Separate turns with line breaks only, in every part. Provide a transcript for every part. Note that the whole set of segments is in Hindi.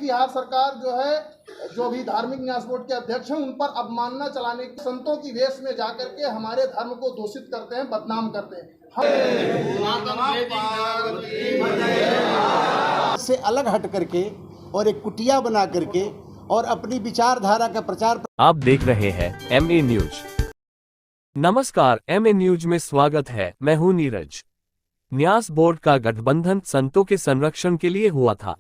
बिहार सरकार जो है, जो भी धार्मिक न्यास बोर्ड के अध्यक्ष हैं, उन पर अवमानना चलाने की, संतों की वेश में जाकर के हमारे धर्म को दूषित करते हैं, बदनाम करते हैं।
से अलग हट करके और एक कुटिया बना करके और अपनी विचारधारा का प्रचार।
आप देख रहे हैं MA न्यूज। नमस्कार, MA न्यूज में स्वागत है। मैं हूं नीरज। न्यास बोर्ड का गठबंधन संतों के संरक्षण के लिए हुआ था,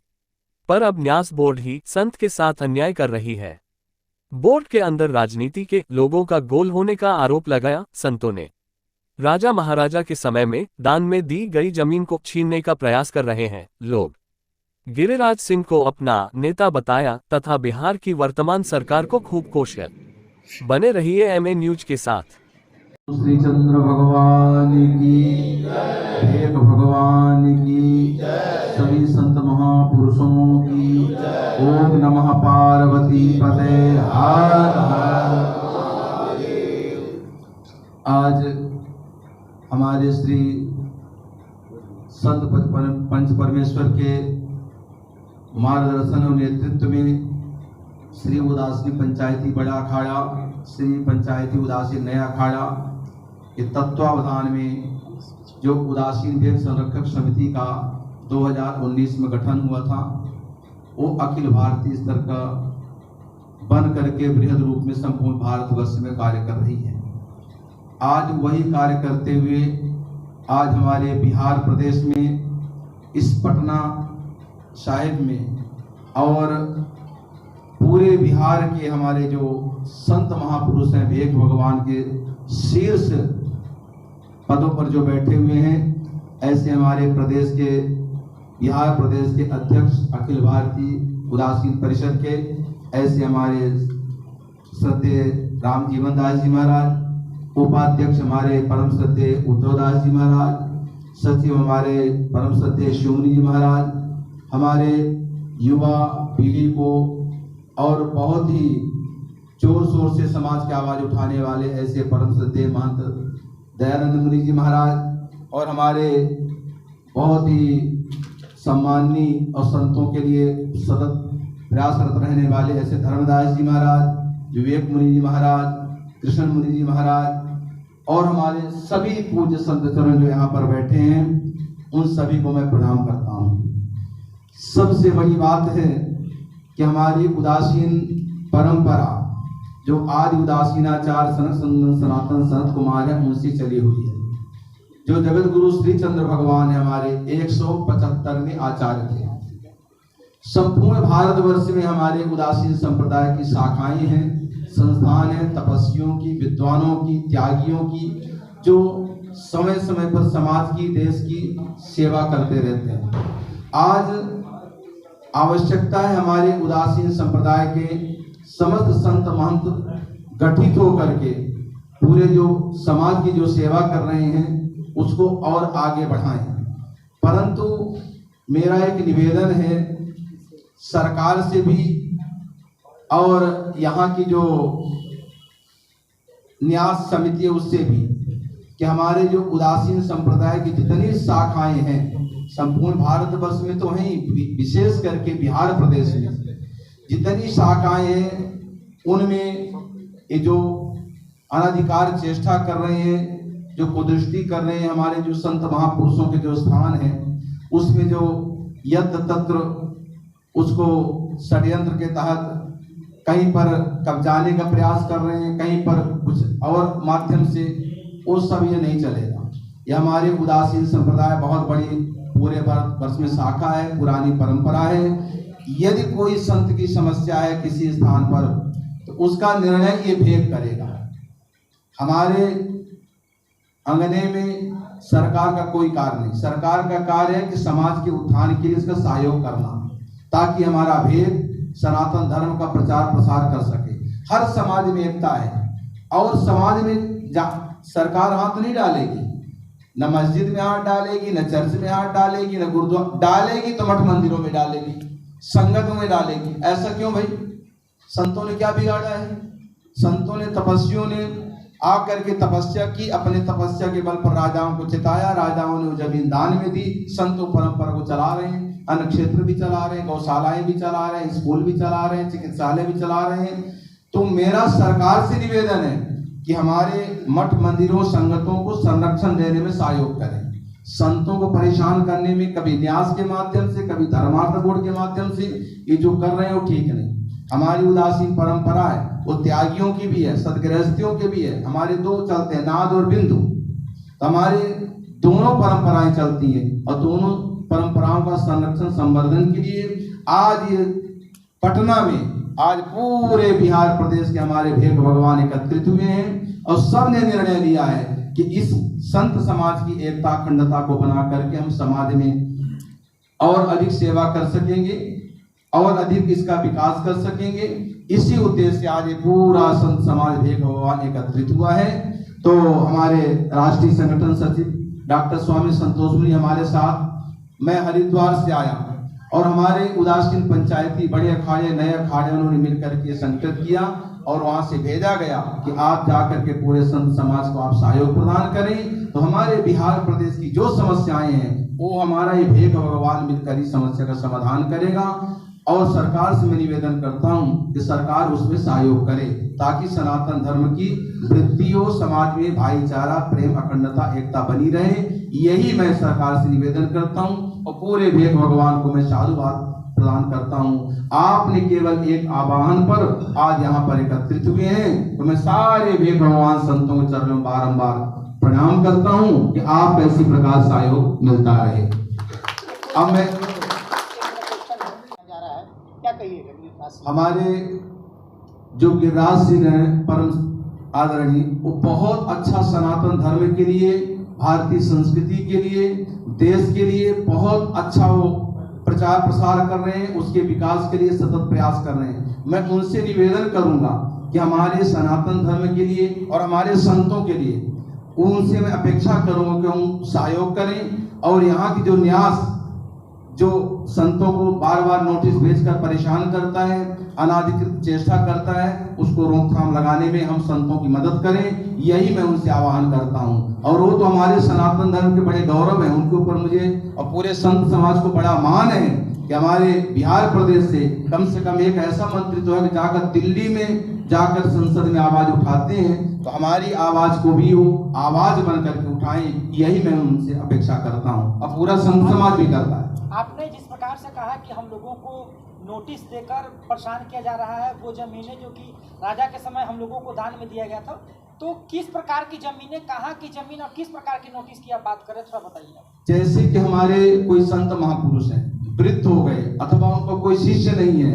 पर अब न्यास बोर्ड ही संत के साथ अन्याय कर रही है। बोर्ड के अंदर राजनीति के लोगों का गोल होने का आरोप लगाया संतों ने। राजा महाराजा के समय में दान में दी गई जमीन को छीनने का प्रयास कर रहे हैं लोग। गिरिराज सिंह को अपना नेता बताया तथा बिहार की वर्तमान सरकार को खूब कोशिश। बने रहिए MA न्यूज के साथ।
श्री चंद्र भगवान की, भेद भगवान की, सभी संत महापुरुषों की। ओम नमः पार्वती पते हर हर। आज हमारे श्री संत पंच परमेश्वर के मार्गदर्शन और नेतृत्व में श्री उदासीन पंचायती बड़ा अखाड़ा, श्री पंचायती उदासीन नया अखाड़ा के तत्वावधान में जो उदासीन भेद संरक्षक समिति का 2019 में गठन हुआ था, वो अखिल भारतीय स्तर का बन करके बृहद रूप में संपूर्ण भारतवर्ष में कार्य कर रही है। आज वही कार्य करते हुए आज हमारे बिहार प्रदेश में इस पटना साहिब में और पूरे बिहार के हमारे जो संत महापुरुष हैं, भेद भगवान के शीर्ष पदों पर जो बैठे हुए हैं, ऐसे हमारे प्रदेश के, बिहार प्रदेश के अध्यक्ष अखिल भारतीय उदासीन परिषद के, ऐसे हमारे श्रद्धेय राम जीवन दास जी महाराज, उपाध्यक्ष हमारे परम श्रद्धेय उद्धव दास जी महाराज, सचिव हमारे परम श्रद्धेय शिवमुनि जी महाराज, हमारे युवा पीढ़ी को और बहुत ही जोर शोर से समाज की आवाज उठाने वाले ऐसे परम श्रद्धेय महंत दयानंद मुनि जी महाराज, और हमारे बहुत ही सम्माननीय और संतों के लिए सतत प्रयासरत रहने वाले ऐसे धर्मदास जी महाराज, विवेक मुनि जी महाराज, कृष्ण मुनि जी महाराज, और हमारे सभी पूज्य संत चरण जो यहाँ पर बैठे हैं, उन सभी को मैं प्रणाम करता हूँ। सबसे बड़ी बात है कि हमारी उदासीन परंपरा जो आदि उदासीनाचार सनातन सनत कुमार है, उनसे चली हुई है। जो जगत गुरु श्री चंद्र भगवान है, हमारे 175वें आचार्य थे। संपूर्ण भारतवर्ष में हमारे उदासीन संप्रदाय की शाखाएं हैं, संस्थान है, तपस्वियों की, विद्वानों की, त्यागियों की, जो समय समय पर समाज की, देश की सेवा करते रहते हैं। आज आवश्यकता है हमारे उदासीन संप्रदाय के समस्त संत महंत गठित होकर के पूरे जो समाज की जो सेवा कर रहे हैं उसको और आगे बढ़ाएं। परंतु मेरा एक निवेदन है सरकार से भी और यहाँ की जो न्यास समिति है उससे भी, कि हमारे जो उदासीन संप्रदाय की जितनी शाखाएं हैं संपूर्ण भारतवर्ष में तो हैं, विशेष करके बिहार प्रदेश में जितनी शाखाएं हैं, उनमें ये जो अनाधिकार चेष्टा कर रहे हैं, जो कुदृष्टि कर रहे हैं, हमारे जो संत महापुरुषों के जो स्थान हैं, उसमें जो यत्र तत्र उसको षड्यंत्र के तहत कहीं पर कब्जाने का प्रयास कर रहे हैं, कहीं पर कुछ और माध्यम से, वो सब ये नहीं चलेगा। ये हमारे उदासीन संप्रदाय बहुत बड़ी पूरे भारतवर्ष में शाखा है, पुरानी परंपरा है। यदि कोई संत की समस्या है किसी स्थान पर, तो उसका निर्णय ये भेद करेगा। हमारे अंगने में सरकार का कोई कार्य नहीं। सरकार का कार्य है कि समाज के उत्थान के लिए इसका सहयोग करना, ताकि हमारा भेद सनातन धर्म का प्रचार प्रसार कर सके। हर समाज में एकता है, और समाज में सरकार हाथ नहीं डालेगी, न मस्जिद में हाथ डालेगी, न चर्च में हाथ डालेगी, न गुरुद्वारा डालेगी, तो मठ मंदिरों में डालेगी, संगतों में डालेगी। ऐसा क्यों भाई? संतों ने क्या बिगाड़ा है? संतों ने, तपस्वियों ने आकर के तपस्या की, अपने तपस्या के बल पर राजाओं को चिताया, राजाओं ने जमीन दान में दी, संतों परंपरा को चला रहे हैं। अन्न क्षेत्र भी चला रहे हैं, गौशालाएं भी चला रहे हैं, स्कूल भी चला रहे हैं, चिकित्सालय भी चला रहे हैं। तो मेरा सरकार से निवेदन है कि हमारे मठ मंदिरों संगतों को संरक्षण देने में सहयोग करें। संतों को परेशान करने में कभी न्यास के माध्यम से, कभी धर्मार्थ बोर्ड के माध्यम से ये जो कर रहे हैं वो ठीक नहीं। हमारी उदासीन परंपरा है, वो त्यागियों की भी है, सदगृहस्थियों के भी है। हमारे दो चलते हैं, नाद और बिंदु। तो हमारे दोनों परंपराएं चलती हैं और दोनों परंपराओं का संरक्षण संवर्धन के लिए आज ये पटना में आज पूरे बिहार प्रदेश के हमारे भेग भगवान एकत्रित हुए हैं और सब ने निर्णय लिया है कि इस संत समाज की एकता अखंडता को बना करके हम समाज में और अधिक सेवा कर सकेंगे और अधिक इसका विकास कर सकेंगे। इसी उद्देश्य से आज ये पूरा संत समाज भेग भगवान एकत्रित हुआ है। तो हमारे राष्ट्रीय संगठन सचिव डॉक्टर स्वामी संतोष मुनि हमारे साथ, मैं हरिद्वार से आया और हमारे उदासीन पंचायती बड़े अखाड़े नए अखाड़े उन्होंने मिलकर के संकल्प किया और वहां से भेजा गया कि आप जाकर के पूरे संत समाज को आप सहयोग प्रदान करें। तो हमारे बिहार प्रदेश की जो समस्याएं हैं वो हमारा ये भेग भगवान मिलकर ही समस्या का समाधान करेगा। और सरकार से मैं निवेदन करता हूं कि सरकार उसमें सहयोग करे ताकि सनातन धर्म की वृद्धि हो, समाज में भाईचारा, प्रेम, अखंडता, एकता बनी रहे। यही मैं सरकार से निवेदन करता हूं और पूरे भेग भगवान को मैं साधुवाद प्रदान करता हूं। आपने केवल एक आह्वान पर आज यहाँ पर एकत्रित हुए हैं, तो मैं सारे भेग भगवान संतों के चरणों में बारंबार प्रणाम करता हूं कि आप ऐसी प्रकार सहयोग मिलता रहे। अब मैं हमारे जो गिरिराज सिंह हैं परम आदरणीय, वो बहुत अच्छा सनातन धर्म के लिए, भारतीय संस्कृति के लिए, देश के लिए बहुत अच्छा वो प्रचार प्रसार कर रहे हैं, उसके विकास के लिए सतत प्रयास कर रहे हैं। मैं उनसे निवेदन करूंगा कि हमारे सनातन धर्म के लिए और हमारे संतों के लिए उनसे मैं अपेक्षा करूंगा कि हम सहयोग करें और यहाँ की जो न्यास जो संतों को बार बार नोटिस भेजकर परेशान करता है, अनाधिकृत चेष्टा करता है, उसको रोकथाम लगाने में हम संतों की मदद करें। यही मैं उनसे आह्वान करता हूं। और वो तो हमारे सनातन धर्म के बड़े गौरव हैं, उनके ऊपर मुझे और पूरे संत समाज को बड़ा मान है कि हमारे बिहार प्रदेश से कम एक ऐसा मंत्री तो है कि जाकर दिल्ली में जाकर संसद में आवाज उठाते हैं। तो हमारी आवाज को भी वो आवाज बन करके उठाएं, यही मैं उनसे अपेक्षा करता हूँ और पूरा संत समाज भी करता है।
आपने जिस प्रकार से कहा कि हम लोगों को नोटिस देकर परेशान किया जा रहा है, वो जमीनें जो कि राजा के समय हम लोगों को दान में दिया गया था, तो किस प्रकार की जमीनें, कहाँ की जमीन और किस प्रकार की नोटिस की आप बात करें, थोड़ा बताइए।
जैसे कि हमारे कोई संत महापुरुष हैं, वृद्ध हो गए अथवा उनको कोई शिष्य नहीं है।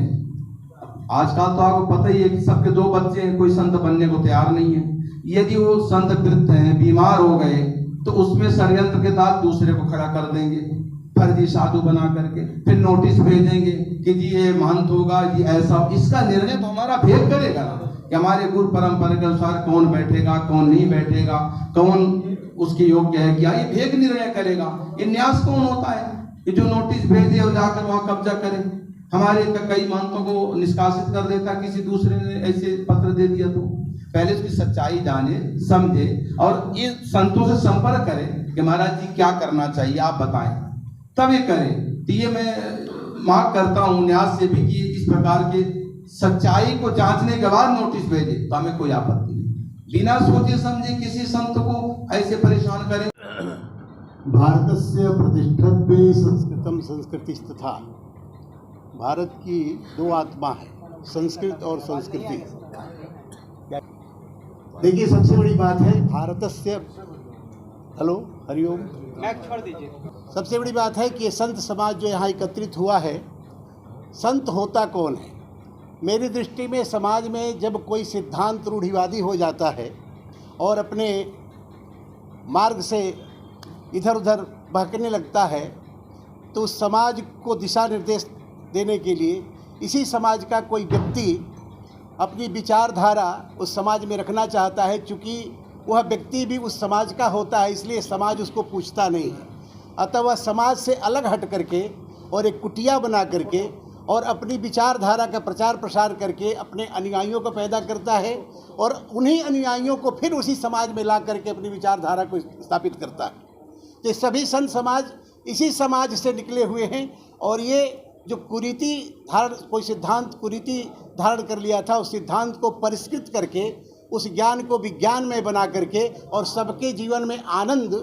आजकल तो आपको पता ही है कि सबके 2 बच्चे हैं, कोई संत बनने को तैयार नहीं है। यदि वो संत वृद्ध हैं, बीमार हो गए, तो उसमें षड्यंत्र के तहत दूसरे को खड़ा कर देंगे, फर्जी साधु बना करके फिर नोटिस भेजेंगे कि जी ये महंत होगा, जी ऐसा। इसका निर्णय तो हमारा भेद करेगा ना कि हमारे गुरु परंपरा के अनुसार कौन बैठेगा, कौन नहीं बैठेगा, कौन उसके योग्य है, क्या ये भेद निर्णय करेगा। ये न्यास कौन होता है कि जो नोटिस भेज दे और जाकर वहां कब्जा करे। हमारे कई महंतों को निष्कासित कर देता, किसी दूसरे ने ऐसे पत्र दे दिया। तो पहले उसकी सच्चाई जाने, समझे और ये संतों से संपर्क करें कि महाराज जी क्या करना चाहिए, आप बताएं, तब ये करें। तो ये मैं मांग करता हूँ न्यास से भी कि इस प्रकार के सच्चाई को जांचने के बाद नोटिस भेजे, तो हमें कोई आपत्ति नहीं। बिना सोचे समझे किसी संत को ऐसे परेशान करें।
भारतस्य प्रतिष्ठत्वे संस्कृतम संस्कृति तथा। भारत की 2 आत्मा है, संस्कृत और संस्कृति। देखिए सबसे बड़ी बात है भारतस्य, हेलो हरिओम,
मैक छोड़ दीजिए।
सबसे बड़ी बात है कि ये संत समाज जो यहाँ एकत्रित हुआ है, संत होता कौन है? मेरी दृष्टि में समाज में जब कोई सिद्धांत रूढ़िवादी हो जाता है और अपने मार्ग से इधर उधर बहकने लगता है, तो उस समाज को दिशा निर्देश देने के लिए इसी समाज का कोई व्यक्ति अपनी विचारधारा उस समाज में रखना चाहता है। चूँकि वह व्यक्ति भी उस समाज का होता है, इसलिए समाज उसको पूछता नहीं है। अतः वह समाज से अलग हट करके और एक कुटिया बना करके और अपनी विचारधारा का प्रचार प्रसार करके अपने अनुयायियों को पैदा करता है और उन्हीं अनुयायियों को फिर उसी समाज में ला करके अपनी विचारधारा को स्थापित करता है। तो सभी संत समाज इसी समाज से निकले हुए हैं और ये जो कुरीति धारण, कोई सिद्धांत कुरीति धारण कर लिया था, उस सिद्धांत को परिष्कृत करके उस ज्ञान को विज्ञान में बना करके और सबके जीवन में आनंद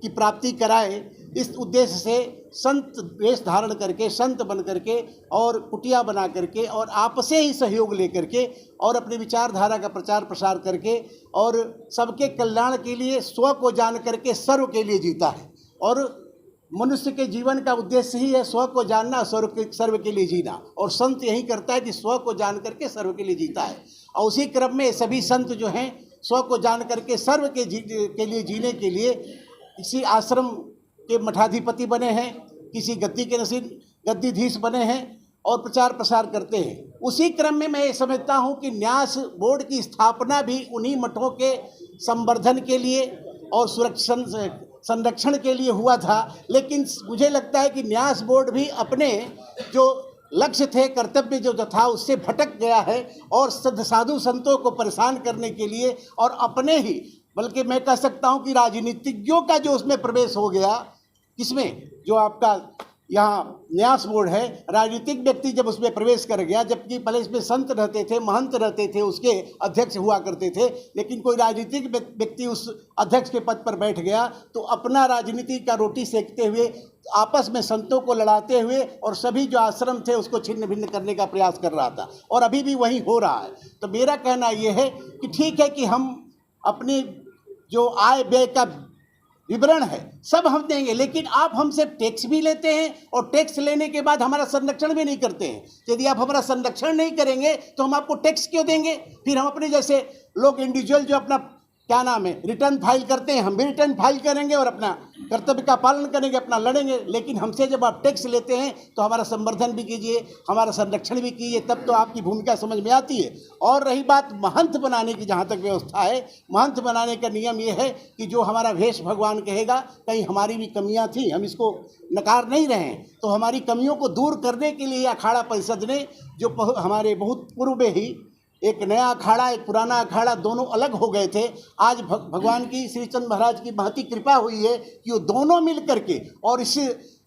की प्राप्ति कराए, इस उद्देश्य से संत वेश धारण करके, संत बन करके और कुटिया बना करके और आपसे ही सहयोग लेकर के और अपनी विचारधारा का प्रचार प्रसार करके और सबके कल्याण के लिए स्व को जान करके सर्व के लिए जीता है। और मनुष्य के जीवन का उद्देश्य ही है स्व को जानना, सर्व के लिए जीना। और संत यही करता है कि स्व को जान करके सर्व के लिए जीता है। और उसी क्रम में सभी संत जो हैं स्व को जान करके सर्व के लिए जीने के लिए किसी आश्रम के मठाधिपति बने हैं, किसी गद्दी के नसीब गद्दीधीश बने हैं और प्रचार प्रसार करते हैं। उसी क्रम में मैं ये समझता हूँ कि न्यास बोर्ड की स्थापना भी उन्हीं मठों के संवर्धन के लिए और संरक्षण के लिए हुआ था। लेकिन मुझे लगता है कि न्यास बोर्ड भी अपने जो लक्ष्य थे, कर्तव्य जो था, उससे भटक गया है और साधु संतों को परेशान करने के लिए और अपने ही, बल्कि मैं कह सकता हूं कि राजनीतिज्ञों का जो उसमें प्रवेश हो गया, किसमें, जो आपका यहाँ न्यास बोर्ड है, राजनीतिक व्यक्ति जब उसमें प्रवेश कर गया, जबकि पहले इसमें संत रहते थे, महंत रहते थे, उसके अध्यक्ष हुआ करते थे, लेकिन कोई राजनीतिक व्यक्ति उस अध्यक्ष के पद पर बैठ गया तो अपना राजनीति का रोटी सेकते हुए, आपस में संतों को लड़ाते हुए और सभी जो आश्रम थे उसको छिन्न भिन्न करने का प्रयास कर रहा था और अभी भी वही हो रहा है। तो मेरा कहना यह है कि ठीक है कि हम अपनी जो आय व्यय का विवरण है सब हम देंगे, लेकिन आप हमसे टैक्स भी लेते हैं और टैक्स लेने के बाद हमारा संरक्षण भी नहीं करते हैं। यदि आप हमारा संरक्षण नहीं करेंगे तो हम आपको टैक्स क्यों देंगे? फिर हम अपने जैसे लोग इंडिविजुअल जो अपना क्या नाम है रिटर्न फाइल करते हैं, हम भी रिटर्न फाइल करेंगे और अपना कर्तव्य का पालन करेंगे, अपना लड़ेंगे। लेकिन हमसे जब आप टैक्स लेते हैं तो हमारा संवर्धन भी कीजिए, हमारा संरक्षण भी कीजिए, तब तो आपकी भूमिका समझ में आती है। और रही बात महंत बनाने की, जहाँ तक व्यवस्था है, महंत बनाने का नियम ये है कि जो हमारा भेष भगवान कहेगा, कहीं हमारी भी कमियाँ थी, हम इसको नकार नहीं रहे हैं, तो हमारी कमियों को दूर करने के लिए अखाड़ा परिषद ने जो हमारे बहुत पूर्व में ही एक नया अखाड़ा, एक पुराना अखाड़ा, दोनों अलग हो गए थे। आज भगवान की श्रीचंद महाराज की महती कृपा हुई है कि वो दोनों मिल करके और इस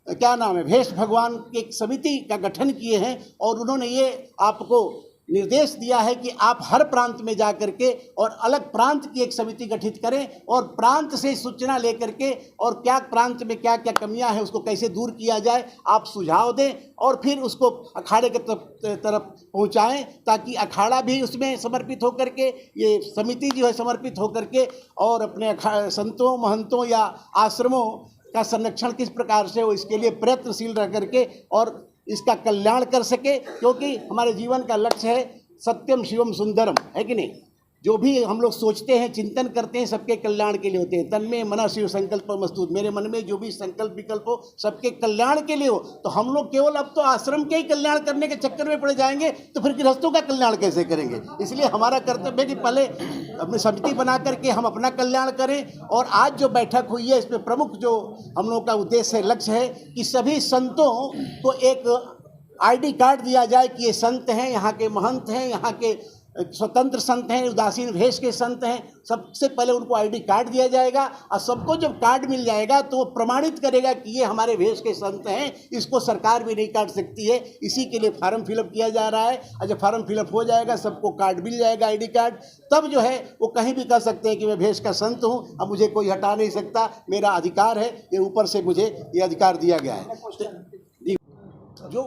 क्या नाम है भेष भगवान की एक समिति का गठन किए हैं और उन्होंने ये आपको निर्देश दिया है कि आप हर प्रांत में जा करके और अलग प्रांत की एक समिति गठित करें और प्रांत से सूचना लेकर के और क्या प्रांत में क्या क्या कमियां हैं उसको कैसे दूर किया जाए आप सुझाव दें और फिर उसको अखाड़े के तरफ पहुंचाएं, ताकि अखाड़ा भी उसमें समर्पित होकर के, ये समिति जो है समर्पित होकर के और अपने संतों महंतों या आश्रमों का संरक्षण किस प्रकार से हो इसके लिए प्रयत्नशील रह करके और इसका कल्याण कर सके। क्योंकि हमारे जीवन का लक्ष्य है सत्यम शिवम सुंदरम, है कि नहीं? जो भी हम लोग सोचते हैं, चिंतन करते हैं, सबके कल्याण के लिए होते हैं। तन में मना शिव संकल्प मस्तूत, मेरे मन में जो भी संकल्प विकल्प हो सबके कल्याण के लिए हो। तो हम लोग केवल अब तो आश्रम के ही कल्याण करने के चक्कर में पड़ जाएंगे तो फिर गृहस्थों का कल्याण कैसे करेंगे? इसलिए हमारा कर्तव्य है कि पहले अपनी समिति बना करके हम अपना कल्याण करें। और आज जो बैठक हुई है इसमें प्रमुख जो हम लोग का उद्देश्य है, लक्ष्य है कि सभी संतों को एक ID कार्ड दिया जाए कि ये संत हैं, यहाँ के महंत हैं, यहाँ के स्वतंत्र संत हैं, उदासीन भेष के संत हैं। सबसे पहले उनको ID कार्ड दिया जाएगा और सबको जब कार्ड मिल जाएगा तो वो प्रमाणित करेगा कि ये हमारे भेष के संत हैं, इसको सरकार भी नहीं काट सकती है। इसी के लिए फार्म फिलअप किया जा रहा है और जब फार्म फिलअप हो जाएगा सबको कार्ड मिल जाएगा, ID कार्ड, तब जो है वो कहीं भी कह सकते हैं कि मैं भेष का संत हूँ, अब मुझे कोई हटा नहीं सकता, मेरा अधिकार है, ये ऊपर से मुझे ये अधिकार दिया गया है। जो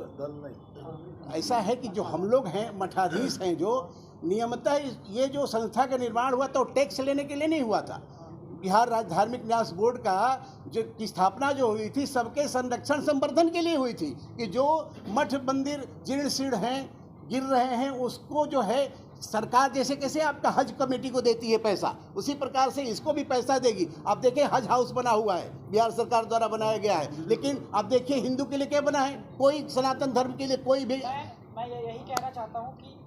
ऐसा है कि जो हम लोग हैं मठाधीश हैं, जो नियमतः ये जो संस्था का निर्माण हुआ तो टैक्स लेने के लिए नहीं हुआ था। बिहार राज्य धार्मिक न्यास बोर्ड का जो की स्थापना जो हुई थी सबके संरक्षण संवर्धन के लिए हुई थी कि जो मठ मंदिर जीर्ण शीर्ण हैं, गिर रहे हैं, उसको जो है सरकार जैसे कैसे आपका हज कमेटी को देती है पैसा, उसी प्रकार से इसको भी पैसा देगी। आप देखिए हज हाउस बना हुआ है, बिहार सरकार द्वारा बनाया गया है, लेकिन आप देखिए हिंदू के लिए क्या बना है? कोई सनातन धर्म के लिए कोई भी।
मैं यही कहना चाहता हूँ कि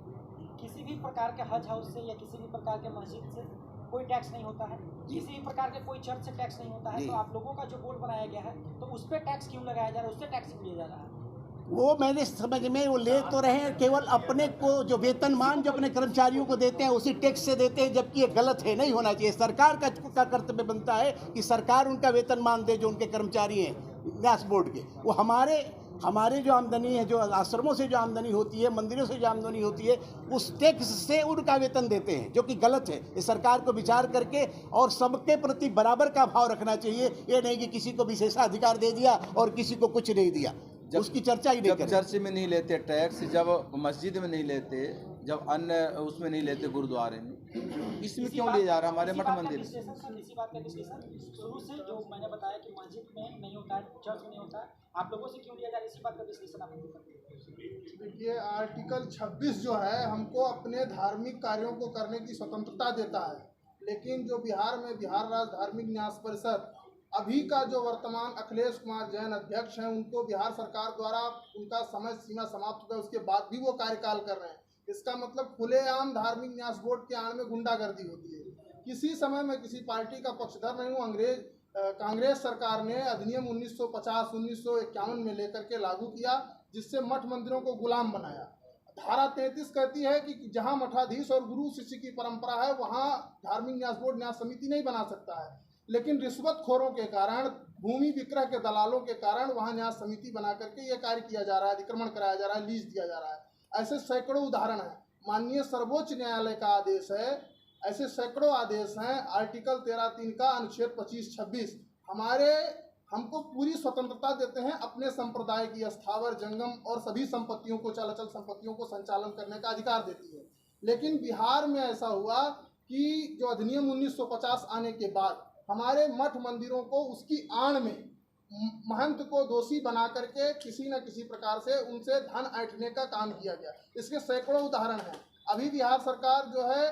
किसी भी प्रकार के हज हाउस से या किसी भी प्रकार के मस्जिद से कोई टैक्स नहीं होता है, किसी भी प्रकार के कोई चर्च से टैक्स नहीं होता है। तो आप लोगों का जो बोर्ड बनाया गया है तो उस पर टैक्स क्यों लगाया जा रहा है, उससे टैक्स क्यों लिया जा रहा है?
वो मैंने समझ में वो ले तो रहे हैं, केवल अपने को जो वेतनमान जो अपने कर्मचारियों को देते हैं उसी टैक्स से देते हैं, जबकि ये गलत है, नहीं होना चाहिए। सरकार का कर्तव्य बनता है कि सरकार उनका वेतनमान दे जो उनके कर्मचारी हैं न्यास बोर्ड के। वो हमारे हमारे जो आमदनी है, जो आश्रमों से जो आमदनी होती है, मंदिरों से जो आमदनी होती है, उस टैक्स से उनका वेतन देते हैं, जो कि गलत है। इस सरकार को विचार करके और सबके प्रति बराबर का भाव रखना चाहिए। ये नहीं कि किसी को विशेषाधिकार दे दिया और किसी को कुछ नहीं दिया, उसकी चर्चा ही नहीं
जब
करें।
चर्च में नहीं लेते टैक्स, जब मस्जिद में नहीं लेते, जब अन्य उसमें नहीं लेते गुरुद्वारे में, इसमें क्यों लिया जा रहा है हमारे मठ मंदिर?
इसी बात का विश्लेषण शुरू से जो मैंने बताया कि मस्जिद में नहीं होता है, चर्च में नहीं होता है, आप लोगों से क्यों लिया जा रहा है, इसी बात का विश्लेषण आप लोग करते हैं।
देखिए, आर्टिकल 26 जो है हमको अपने धार्मिक कार्यों को करने की स्वतंत्रता देता है, लेकिन जो बिहार में बिहार राज्य धार्मिक न्यास परिषद अभी का जो वर्तमान अखिलेश कुमार जैन अध्यक्ष हैं, उनको बिहार सरकार द्वारा उनका समय सीमा समाप्त हुआ, उसके बाद भी वो कार्यकाल कर रहे हैं। इसका मतलब खुलेआम धार्मिक न्यास बोर्ड के आड़ में गुंडागर्दी होती है। किसी समय मैं किसी पार्टी का पक्षधर नहीं हूँ। कांग्रेस सरकार ने अधिनियम 1950-1951 में लेकर के लागू किया, जिससे मठ मंदिरों को गुलाम बनाया। धारा 33 कहती है कि जहाँ मठाधीश और गुरु शिष्य की परंपरा है, वहाँ धार्मिक न्यास बोर्ड न्यास समिति नहीं बना सकता है। लेकिन रिश्वतखोरों के कारण, भूमि विक्रय के दलालों के कारण वहाँ न्यास समिति बना करके ये कार्य किया जा रहा है, अतिक्रमण कराया जा रहा है, लीज दिया जा रहा है। ऐसे सैकड़ों उदाहरण हैं। माननीय सर्वोच्च न्यायालय का आदेश है, ऐसे सैकड़ों आदेश हैं। आर्टिकल 13(3) का अनुच्छेद 25-26 हमको पूरी स्वतंत्रता देते हैं अपने संप्रदाय की स्थावर जंगम और सभी संपत्तियों को, चल संपत्तियों को संचालन करने का अधिकार देती है। लेकिन बिहार में ऐसा हुआ कि जो अधिनियम 1950 आने के बाद हमारे मठ मंदिरों को उसकी आड़ में महंत को दोषी बना करके किसी न किसी प्रकार से उनसे धन ऐंठने का काम किया गया। इसके सैकड़ों उदाहरण हैं। अभी बिहार सरकार जो है,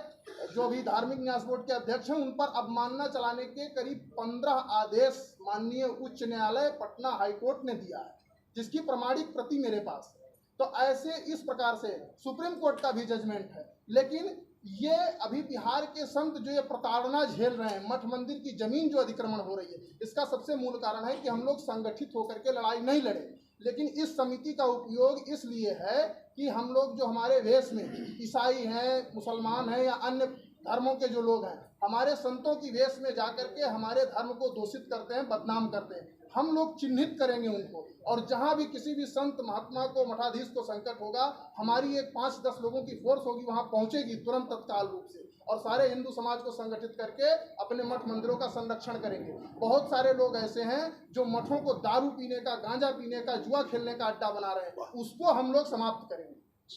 जो भी धार्मिक न्यास बोर्ड के अध्यक्ष हैं, उन पर अवमानना चलाने के करीब 15 आदेश माननीय उच्च न्यायालय पटना हाईकोर्ट ने दिया है, जिसकी प्रमाणिक प्रति मेरे पास है। तो ऐसे इस प्रकार से सुप्रीम कोर्ट का भी जजमेंट है। लेकिन ये अभी बिहार के संत जो ये प्रताड़ना झेल रहे हैं, मठ मंदिर की जमीन जो अतिक्रमण हो रही है, इसका सबसे मूल कारण है कि हम लोग संगठित होकर के लड़ाई नहीं लड़े। लेकिन इस समिति का उपयोग इसलिए है कि हम लोग जो हमारे वेश में ईसाई हैं, मुसलमान हैं या अन्य धर्मों के जो लोग हैं, हमारे संतों की वेश में जाकर के हमारे धर्म को दूषित करते हैं, बदनाम करते हैं। हम लोग चिन्हित करेंगे उनको, और जहां भी किसी भी संत महात्मा को, मठाधीश को संकट होगा, हमारी एक 5-10 लोगों की फोर्स होगी, वहां पहुंचेगी तुरंत तत्काल रूप से, और सारे हिंदू समाज को संगठित करके अपने मठ मंदिरों का संरक्षण करेंगे। बहुत सारे लोग ऐसे हैं जो मठों को दारू पीने का, गांजा पीने का, जुआ खेलने का अड्डा बना रहे हैं, उसको हम लोग समाप्त करेंगे।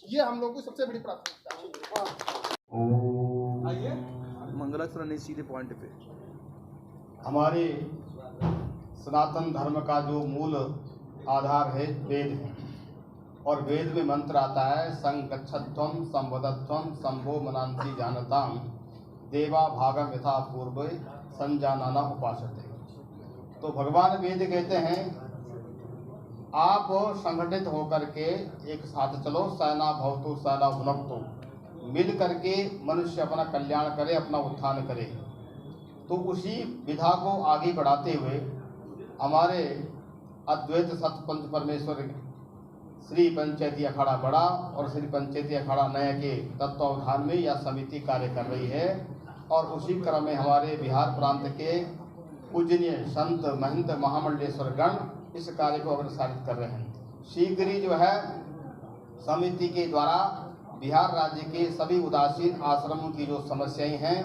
ये हम लोग की सबसे बड़ी प्राथमिकता है।
आइए मंगलाचरण नहीं, सीधे पॉइंट पे।
हमारे सनातन धर्म का जो मूल आधार है वेद है, और वेद में मंत्र आता है संगच्छध्वम संवदध्वम संभो मनांसी जानताम देवा भागम यथा पूर्व संजानाना उपासते। तो भगवान वेद कहते हैं आप संगठित होकर के एक साथ चलो, सेना भवतु सेना भुनक्तु, मिल करके मनुष्य अपना कल्याण करे, अपना उत्थान करे। तो उसी विधा को आगे बढ़ाते हुए हमारे अद्वैत सतपंच परमेश्वर श्री पंचायती अखाड़ा बड़ा और श्री पंचायती अखाड़ा नया के तत्वावधान में यह समिति कार्य कर रही है। और उसी क्रम में हमारे बिहार प्रांत के पूजनीय संत महंत महामंडलेश्वर गण इस कार्य को अग्रसारित कर रहे हैं। शीघ्र ही जो है समिति के द्वारा बिहार राज्य के सभी उदासीन आश्रमों की जो समस्याएं हैं,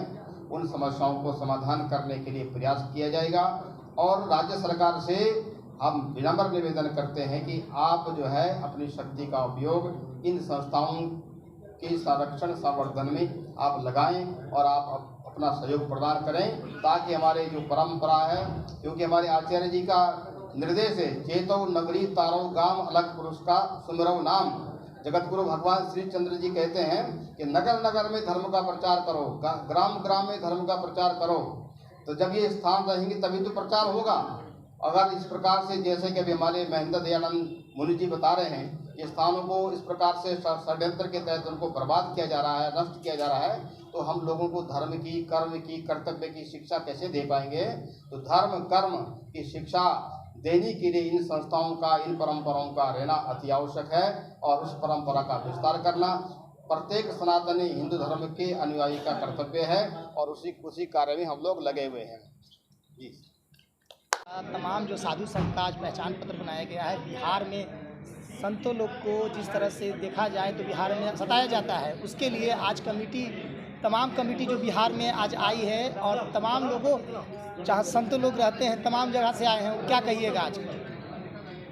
उन समस्याओं को समाधान करने के लिए प्रयास किया जाएगा। और राज्य सरकार से हम विनम्र निवेदन करते हैं कि आप जो है अपनी शक्ति का उपयोग इन संस्थाओं के संरक्षण संवर्धन में आप लगाएं और आप अपना सहयोग प्रदान करें, ताकि हमारे जो परंपरा है, क्योंकि हमारे आचार्य जी का निर्देश है चेतो नगरी तारो गाम अलग पुरुष का सुमरव नाम। जगत गुरु भगवान श्री चंद्र जी कहते हैं कि नगर नगर में धर्म का प्रचार करो, ग्राम ग्राम में धर्म का प्रचार करो। तो जब ये स्थान रहेंगे तभी तो प्रचार होगा। अगर इस प्रकार से, जैसे कि अभी हमारे महेंद्र दयानंद मुनि जी बता रहे हैं, ये स्थानों को इस प्रकार से षड्यंत्र के तहत उनको बर्बाद किया जा रहा है, नष्ट किया जा रहा है, तो हम लोगों को धर्म की, कर्म की, कर्तव्य की शिक्षा कैसे दे पाएंगे। तो धर्म कर्म की शिक्षा देने के लिए इन संस्थाओं का, इन परंपराओं का रहना अति आवश्यक है, और उस परंपरा का विस्तार करना प्रत्येक सनातनी हिंदू धर्म के अनुयायी का कर्तव्य है, और उसी कार्य में हम लोग लगे हुए हैं। जी।
तमाम जो साधु संत का आज पहचान पत्र बनाया गया है, बिहार में
संतों लोग को जिस तरह से देखा जाए तो बिहार में सताया जाता है, उसके लिए आज तमाम कमेटी जो बिहार में आज आई है और तमाम लोगों जहाँ संत लोग रहते हैं तमाम जगह से आए हैं, क्या कहिएगा आज?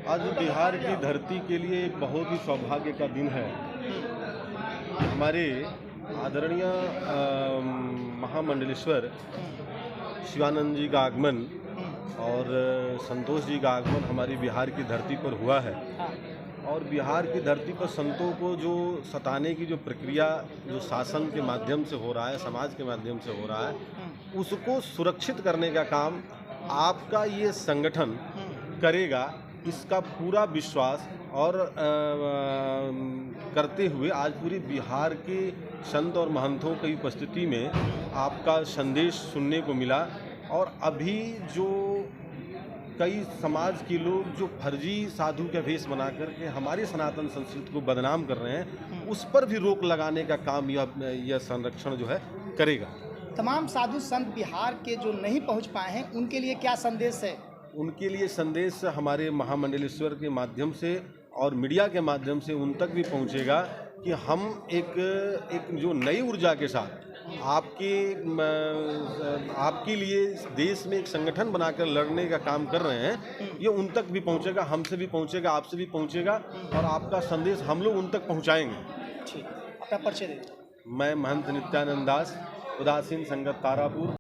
आज बिहार की धरती के लिए एक बहुत ही सौभाग्य का दिन है। हमारे आदरणीय महामंडलेश्वर शिवानंद जी का आगमन और संतोष जी का आगमन हमारी बिहार की धरती पर हुआ है। और बिहार की धरती पर संतों को जो सताने की जो प्रक्रिया जो शासन के माध्यम से हो रहा है, समाज के माध्यम से हो रहा है, उसको सुरक्षित करने का काम आपका ये संगठन करेगा, इसका पूरा विश्वास और करते हुए आज पूरी बिहार के संत और महंतों की उपस्थिति में आपका संदेश सुनने को मिला। और अभी जो कई समाज के लोग जो फर्जी साधु का वेश बना करके हमारी सनातन संस्कृति को बदनाम कर रहे हैं, उस पर भी रोक लगाने का काम यह संरक्षण जो है करेगा।
तमाम साधु संत बिहार के जो नहीं पहुंच पाए हैं उनके लिए क्या संदेश है?
उनके लिए संदेश हमारे महामंडलेश्वर के माध्यम से और मीडिया के माध्यम से उन तक भी पहुंचेगा कि हम एक जो नई ऊर्जा के साथ आपके लिए देश में एक संगठन बनाकर लड़ने का काम कर रहे हैं, ये उन तक भी पहुंचेगा, हमसे भी पहुंचेगा, आपसे भी पहुंचेगा और आपका संदेश हम लोग उन तक पहुंचाएंगे।
ठीक, अपना परिचय दीजिए।
मैं महंत नित्यानंद दास, उदासीन संगत तारापुर।